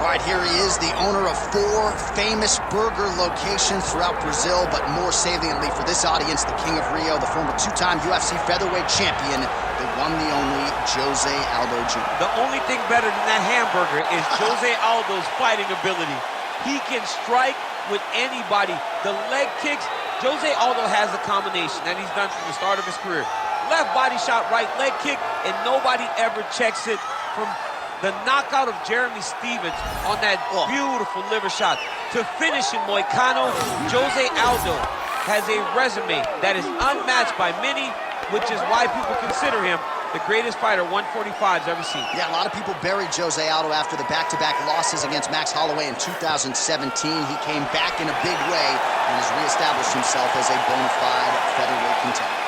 right, here he is, the owner of 4 famous burger locations throughout Brazil, but more saliently for this audience, the King of Rio, the former 2-time UFC featherweight champion, the one, the only, Jose Aldo Jr. The only thing better than that hamburger is Jose Aldo's fighting ability. He can strike with anybody. The leg kicks, Jose Aldo has a combination that he's done from the start of his career. Left body shot, right leg kick, and nobody ever checks it. From the knockout of Jeremy Stevens on that beautiful liver shot to finish in Moicano, Jose Aldo has a resume that is unmatched by many, which is why people consider him the greatest fighter 145's ever seen. Yeah, a lot of people buried Jose Aldo after the back-to-back losses against Max Holloway in 2017. He came back in a big way and has reestablished himself as a bona fide featherweight contender.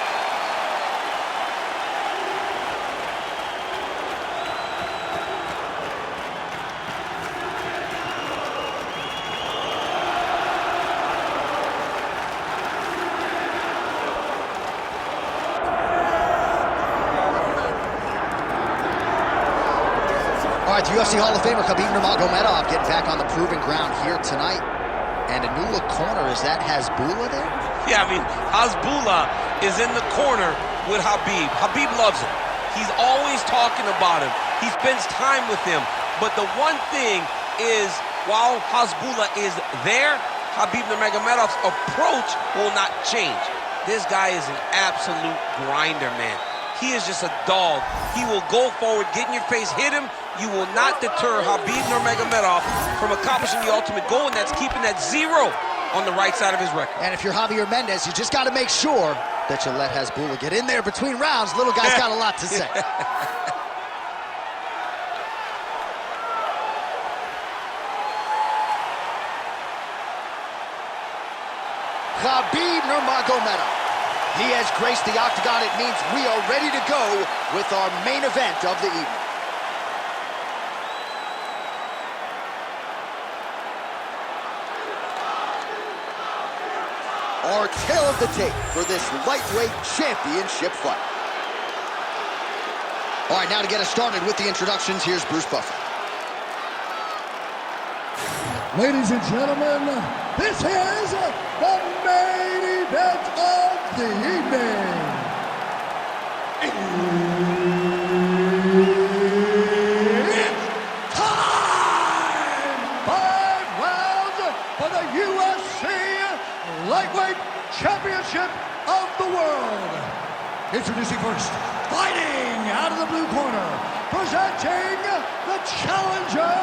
All right, the UFC Hall of Famer Khabib Nurmagomedov getting back on the proving ground here tonight. And a new look corner, is that Hasbulla there? Yeah, I mean, Hasbulla is in the corner with Khabib. Khabib loves him. He's always talking about him. He spends time with him. But the one thing is, while Hasbulla is there, Khabib Nurmagomedov's approach will not change. This guy is an absolute grinder, man. He is just a dog. He will go forward, get in your face, hit him. You will not deter Khabib Nurmagomedov from accomplishing the ultimate goal, and that's keeping that 0 on the right side of his record. And if you're Javier Mendez, you just got to make sure that you let Hasbulla get in there between rounds. Little guy's got a lot to say. Khabib Nurmagomedov. He has graced the octagon. It means we are ready to go with our main event of the evening. Our tail of the tape for this lightweight championship fight. All right, now to get us started with the introductions, here's Bruce Buffer. Ladies and gentlemen, this is the main event of the evening. It's time! 5 rounds for the UFC Lightweight Championship of the World. Introducing first, fighting out of the blue corner, presenting the challenger,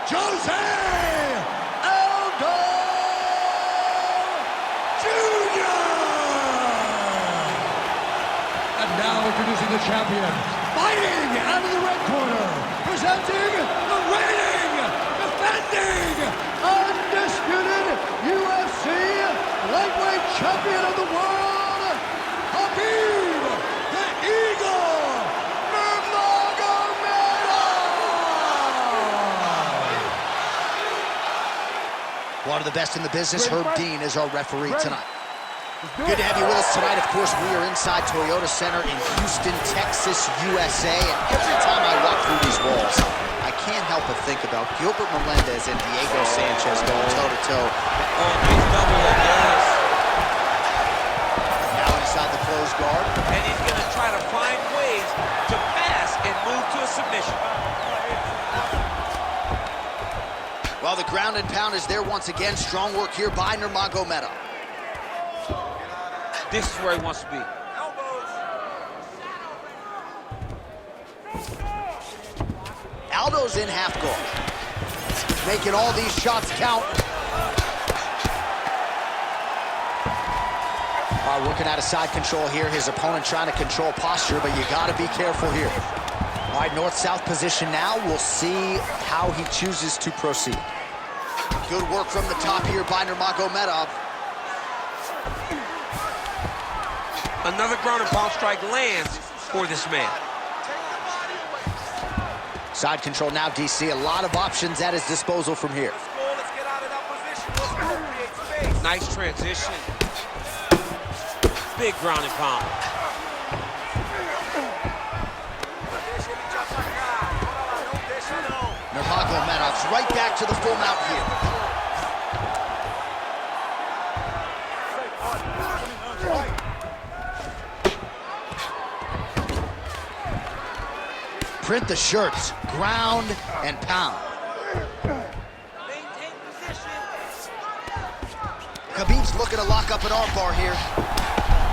Jose Aldo Jr. And now introducing the champion, fighting out of the red corner, presenting the reigning, defending, undisputed UFC lightweight champion of the world, Khabib the Eagle Nurmagomedov. One of the best in the business, Herb Dean, is our referee tonight. Good to have you with us tonight. Of course, we are inside Toyota Center in Houston, Texas, USA. And every time I walk through these walls, I can't help but think about Gilbert Melendez and Diego Sanchez going toe-to-toe. Oh, nice double leg, yes. Now inside the closed guard. And he's going to try to find ways to pass and move to a submission. Well, the ground and pound is there once again. Strong work here by Nurmagomedov. This is where he wants to be. Aldo's in half guard, making all these shots count. Working out of side control here. His opponent trying to control posture, but you got to be careful here. All right, north-south position now. We'll see how he chooses to proceed. Good work from the top here by Nurmagomedov. Another ground and pound strike lands for this man. Side control now, DC. A lot of options at his disposal from here. Nice transition. Big ground and pound. Nurmagomedov's right back to the full mount here. Print the shirts, ground and pound. Khabib's looking to lock up an armbar here.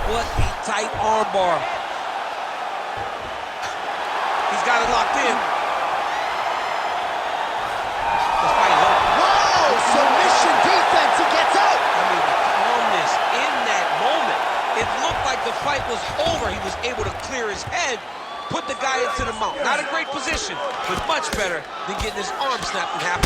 What a tight armbar. He's got it locked in. Whoa! Submission defense, he gets out! I mean, the calmness in that moment. It looked like the fight was over. He was able to clear his head, put the guy into the mount. Not a great position, but much better than getting his arm snapped in half.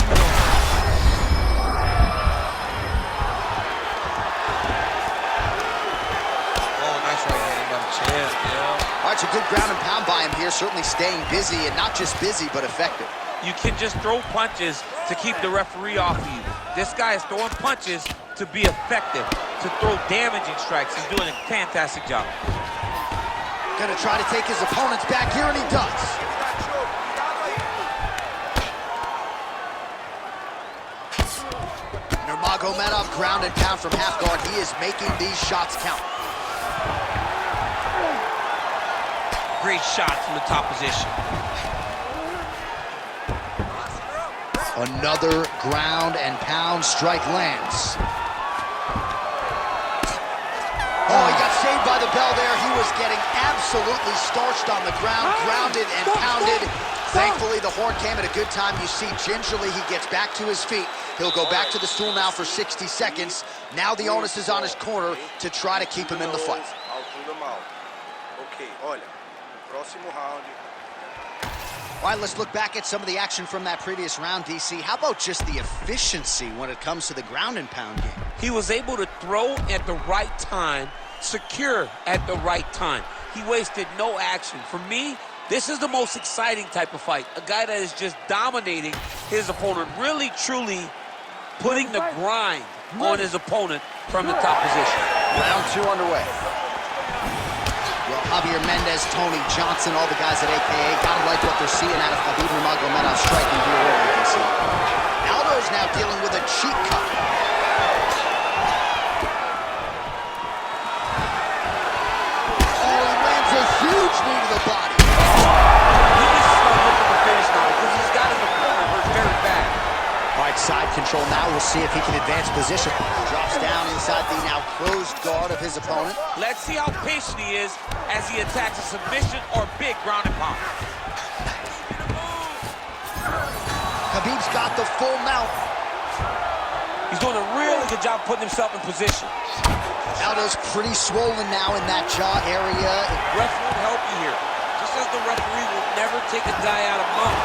All right, so good ground and pound by him here, certainly staying busy, and not just busy, but effective. You can just throw punches to keep the referee off of you. This guy is throwing punches to be effective, to throw damaging strikes. He's doing a fantastic job. Gonna try to take his opponents back here, and he does. Nurmagomedov, ground and pound from half guard. He is making these shots count. Great shot from the top position. Another ground and pound strike lands. Oh, he got saved by the bell there. He was getting absolutely starched on the ground, grounded and pounded. Thankfully, the horn came at a good time. You see, gingerly, he gets back to his feet. He'll go back to the stool now for 60 seconds. Now the onus is on his corner to try to keep him in the fight. All right, let's look back at some of the action from that previous round, DC. How about just the efficiency when it comes to the ground and pound game? He was able to throw at the right time, secure at the right time. He wasted no action. For me, this is the most exciting type of fight. A guy that is just dominating his opponent, really, truly putting the grind on his opponent from the top position. Round 2 underway. Well, Javier Mendez, Tony Johnson, all the guys at AKA gotta like what they're seeing out of Khabib Nurmagomedov striking here, you can see. Aldo's now dealing with a cheek cut. Oh, he lands a huge knee to the body. He needs to start looking to finish now because he's got his opponent hurt very bad. All right, side control now. We'll see if he can advance position. Drops down inside the now closed guard of his opponent. Let's see how patient he is as he attacks a submission or big ground and pound. Khabib's got the full mount. He's doing a really good job putting himself in position. Aldo's pretty swollen now in that jaw area. Ref won't help you here. Just as the referee will never take a guy out of mount.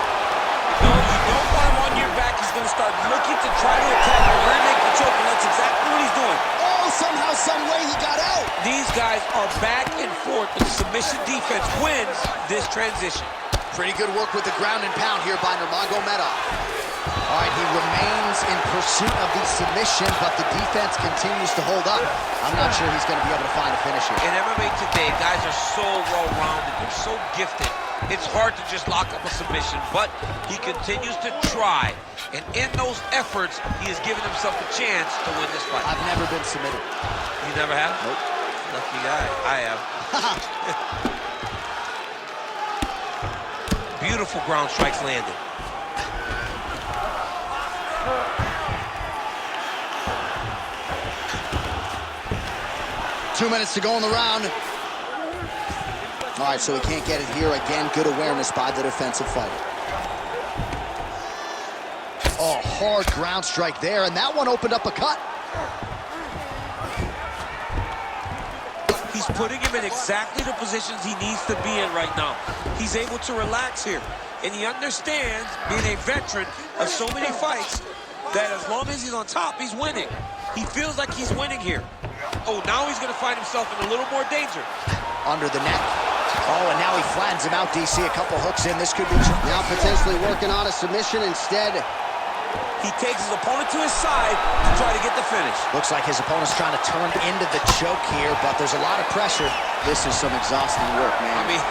No, you don't want him on your back. He's going to start looking to try to attack the rear naked choke, and that's exactly what he's doing. Oh, somehow, some way he got out. These guys are back and forth, but the submission defense wins this transition. Pretty good work with the ground and pound here by Nurmagomedov. All right, he remains in pursuit of the submission, but the defense continues to hold up. I'm not sure he's going to be able to find a finish here. In MMA today, guys are so well-rounded. They're so gifted. It's hard to just lock up a submission, but he continues to try. And in those efforts, he has given himself a chance to win this fight. I've never been submitted. You never have? Nope. Lucky guy. I have. Beautiful ground strikes landed. Two minutes to go in the round. All right, so he can't get it here. Again, good awareness by the defensive fighter. Oh, hard ground strike there, and that one opened up a cut. He's putting him in exactly the positions he needs to be in right now. He's able to relax here, and he understands, being a veteran of so many fights, that as long as he's on top, he's winning. He feels like he's winning here. Oh, now he's going to find himself in a little more danger. Under the neck. Oh, and now he flattens him out, DC. A couple hooks in. This could be now potentially working on a submission. Instead, he takes his opponent to his side to try to get the finish. Looks like his opponent's trying to turn into the choke here, but there's a lot of pressure. This is some exhausting work, man. I mean,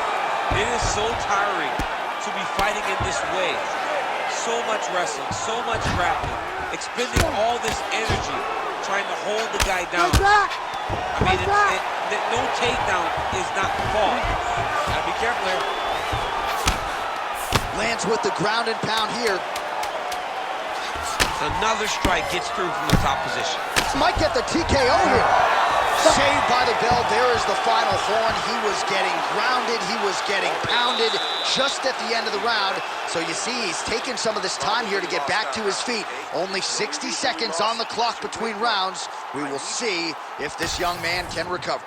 it is so tiring to be fighting in this way. So so much wrestling, so much grappling, expending all this energy, trying to hold the guy down. I mean, no takedown is not fault. Gotta be careful there. Lands with the ground and pound here. Another strike gets through from the top position. Might get the TKO here. Saved by the bell. There is the final horn. He was getting grounded. He was getting pounded just at the end of the round. So you see, he's taking some of this time here to get back to his feet. Only 60 seconds on the clock between rounds. We will see if this young man can recover.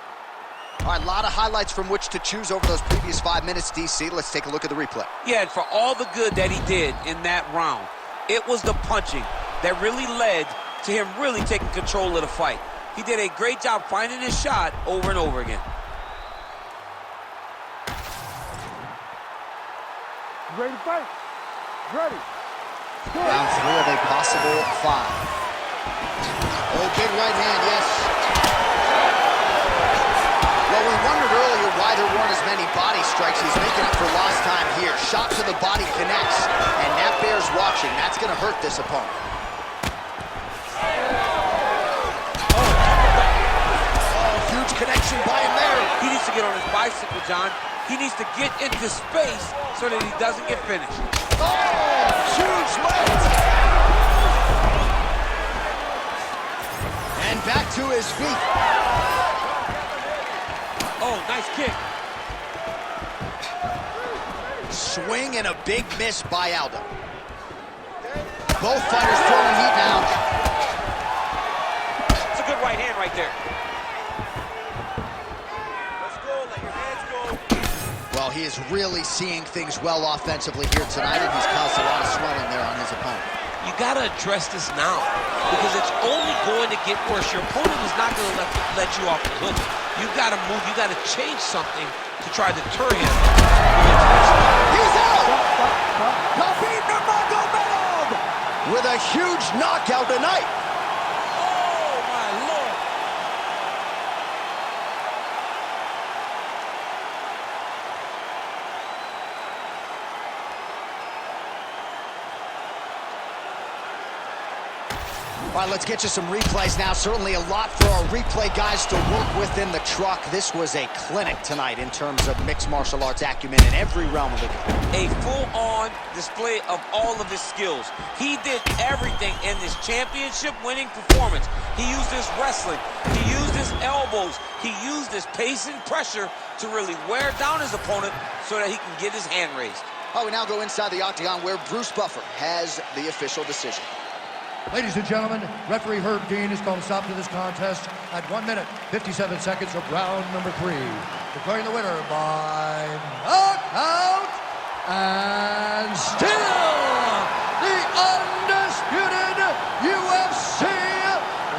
All right, a lot of highlights from which to choose over those previous 5 minutes, DC. Let's take a look at the replay. Yeah, and for all the good that he did in that round, it was the punching that really led to him really taking control of the fight. He did a great job finding his shot over and over again. Ready to fight? Ready. Round 3 of a possible 5. Oh, big right hand, yes. Well, we wondered earlier why there weren't as many body strikes. He's making up for lost time here. Shot to the body connects, and that bears watching. That's going to hurt this opponent. Connection by him there. He needs to get on his bicycle, John. He needs to get into space so that he doesn't get finished. Oh, huge left. And back to his feet. Oh, nice kick. Swing and a big miss by Aldo. Both fighters throwing heat now. It's a good right hand right there. Well, he is really seeing things well offensively here tonight, and he's caused a lot of swelling there on his opponent. You got to address this now because it's only going to get worse. Your opponent is not going to let you off the hook. You got to move. You got to change something to try to deter him. He's out! Khabib Nurmagomedov with a huge knockout tonight. Oh, my Lord. All right, let's get you some replays now. Certainly a lot for our replay guys to work with in the truck. This was a clinic tonight in terms of mixed martial arts acumen in every realm of the game. A full-on display of all of his skills. He did everything in this championship-winning performance. He used his wrestling. He used his elbows. He used his pace and pressure to really wear down his opponent so that he can get his hand raised. Oh, we now go inside the octagon where Bruce Buffer has the official decision. Ladies and gentlemen, referee Herb Dean has called a stop to this contest at 1 minute, 57 seconds of round number 3. Declaring the winner by knockout and still the undisputed UFC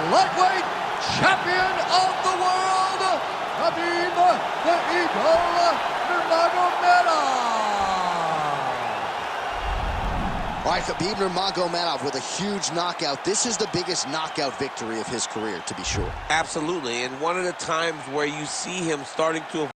lightweight champion of the world, Khabib the Eagle Nurmagomedov. All right, Khabib Nurmagomedov with a huge knockout. This is the biggest knockout victory of his career, to be sure. Absolutely, and one of the times where you see him starting to